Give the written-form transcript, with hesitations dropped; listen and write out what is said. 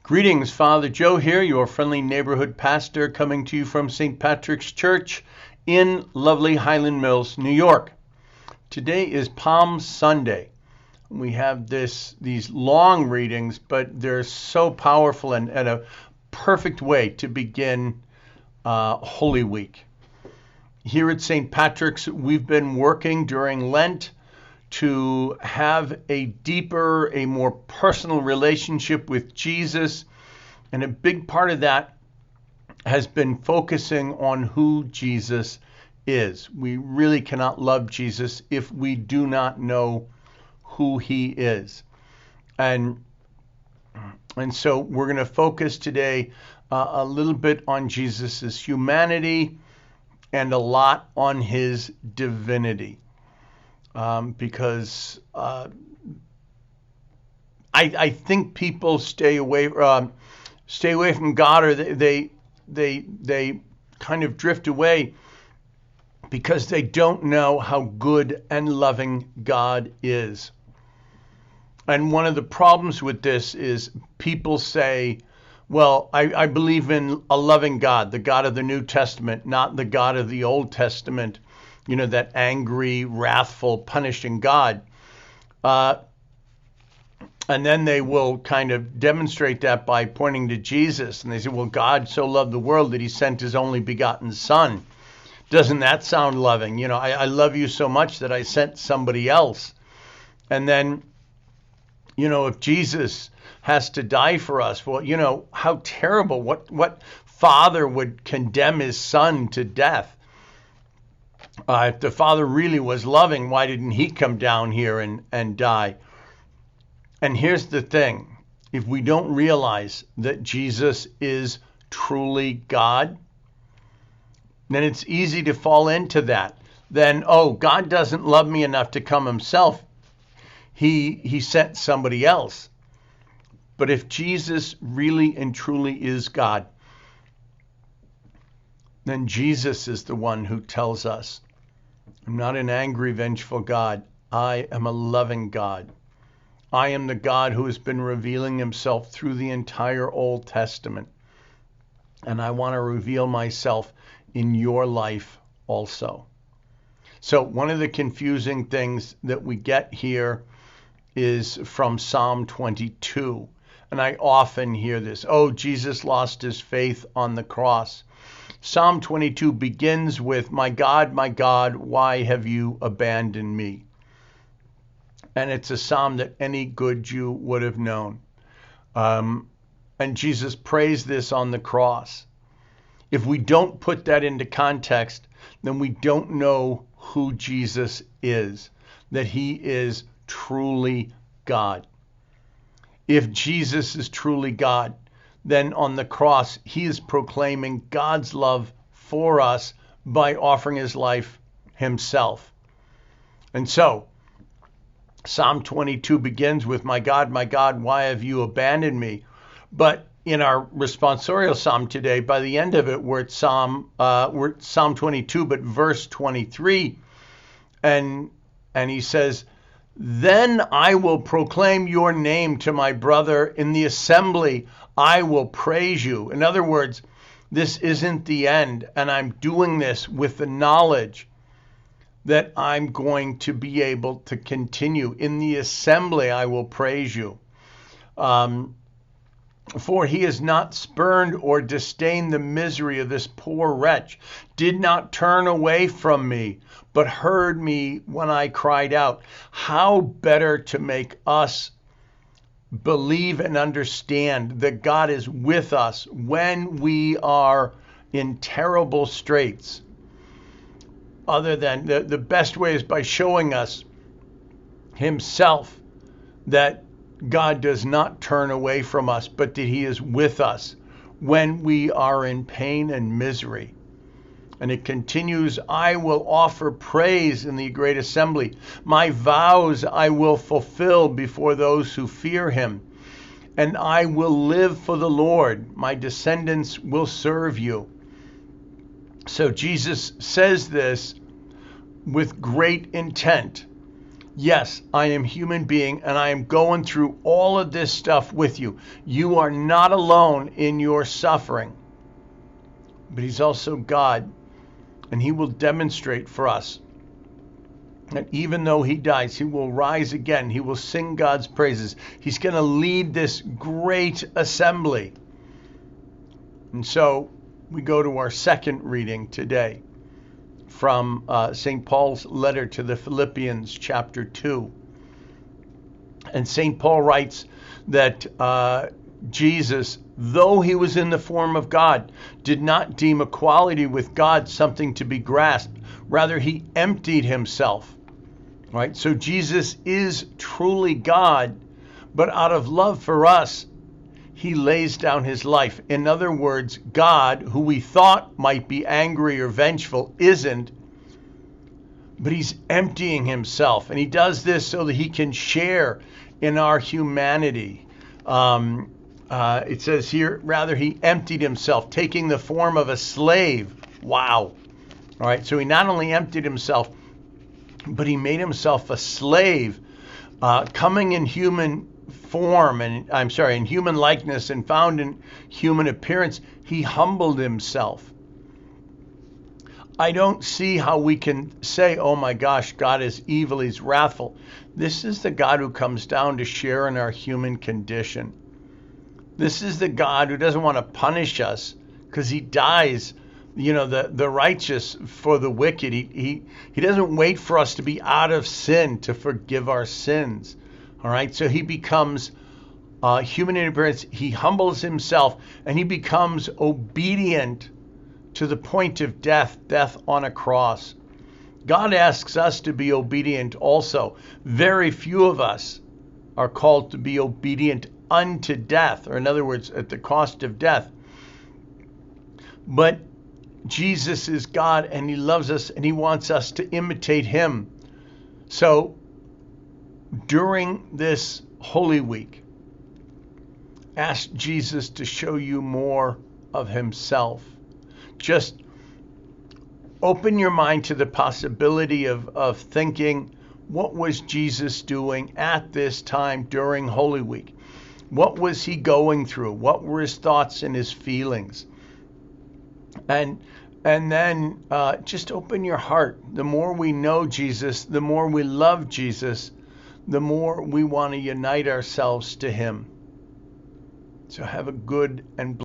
Greetings, Father Joe here, your friendly neighborhood pastor coming to you from St. Patrick's Church in lovely Highland Mills, New York. Today is Palm Sunday. We have these long readings, but they're so powerful and a perfect way to begin Holy Week. Here at St. Patrick's, we've been working during Lent to have a deeper, a more personal relationship with Jesus. And a big part of that has been focusing on who Jesus is. We really cannot love Jesus if we do not know who he is. And so we're going to focus today a little bit on Jesus's humanity and a lot on his divinity. Because I think people stay away from God, or they kind of drift away because they don't know how good and loving God is. And one of the problems with this is people say, well, I believe in a loving God, the God of the New Testament, not the God of the Old Testament. You know, that angry, wrathful, punishing God. And then they will kind of demonstrate that by pointing to Jesus. And they say, well, God so loved the world that he sent his only begotten son. Doesn't that sound loving? You know, I love you so much that I sent somebody else. And then, you know, if Jesus has to die for us, well, you know, how terrible. What father would condemn his son to death? If the Father really was loving, why didn't he come down here and die? And here's the thing. If we don't realize that Jesus is truly God, then it's easy to fall into that. Then, oh, God doesn't love me enough to come himself. He sent somebody else. But if Jesus really and truly is God, then Jesus is the one who tells us, I'm not an angry, vengeful God. I am a loving God. I am the God who has been revealing himself through the entire Old Testament. And I want to reveal myself in your life also. So one of the confusing things that we get here is from Psalm 22. And I often hear this, oh, Jesus lost his faith on the cross. Psalm 22 begins with, my God, why have you abandoned me? And it's a psalm that any good Jew would have known. And Jesus prays this on the cross. If we don't put that into context, then we don't know who Jesus is, that he is truly God. If Jesus is truly God, then on the cross, he is proclaiming God's love for us by offering his life himself. And so, Psalm 22 begins with, my God, why have you abandoned me? But in our responsorial psalm today, by the end of it, we're at Psalm 22, but verse 23. And he says, then I will proclaim your name to my brother in the assembly. I will praise you. In other words, this isn't the end, and I'm doing this with the knowledge that I'm going to be able to continue. In the assembly, I will praise you. For he has not spurned or disdained the misery of this poor wretch, did not turn away from me, but heard me when I cried out. How better to make us believe and understand that God is with us when we are in terrible straits. Other than the best way is by showing us himself, that God does not turn away from us, but that he is with us when we are in pain and misery. And it continues, I will offer praise in the great assembly. My vows I will fulfill before those who fear him. And I will live for the Lord. My descendants will serve you. So Jesus says this with great intent. Yes, I am human being and I am going through all of this stuff with you. You are not alone in your suffering. But he's also God, and he will demonstrate for us that even though he dies, he will rise again. He will sing God's praises. He's going to lead this great assembly. And so we go to our second reading today from St. Paul's letter to the Philippians, chapter 2. And St. Paul writes that Jesus, though he was in the form of God, did not deem equality with God something to be grasped. Rather, he emptied himself. Right? So Jesus is truly God, but out of love for us, he lays down his life. In other words, God, who we thought might be angry or vengeful, isn't, but he's emptying himself. And he does this so that he can share in our humanity. It says here, rather, he emptied himself, taking the form of a slave. Wow. All right, so he not only emptied himself, but he made himself a slave, coming in human form, in human likeness and found in human appearance. He humbled himself. I don't see how we can say, oh my gosh, God is evil, he's wrathful. This is the God who comes down to share in our human condition. This is the God who doesn't want to punish us because he dies, the righteous for the wicked. He doesn't wait for us to be out of sin to forgive our sins. All right, so he becomes human in appearance. He humbles himself and he becomes obedient to the point of death on a cross. God asks us to be obedient also. Very few of us are called to be obedient unto death, or in other words, at the cost of death. But Jesus is God and he loves us and he wants us to imitate him. So during this Holy Week, ask Jesus to show you more of himself. Just open your mind to the possibility of thinking, what was Jesus doing at this time during Holy Week? What was he going through? What were his thoughts and his feelings? And then just open your heart. The more we know Jesus, the more we love Jesus, the more we want to unite ourselves to him. So have a good and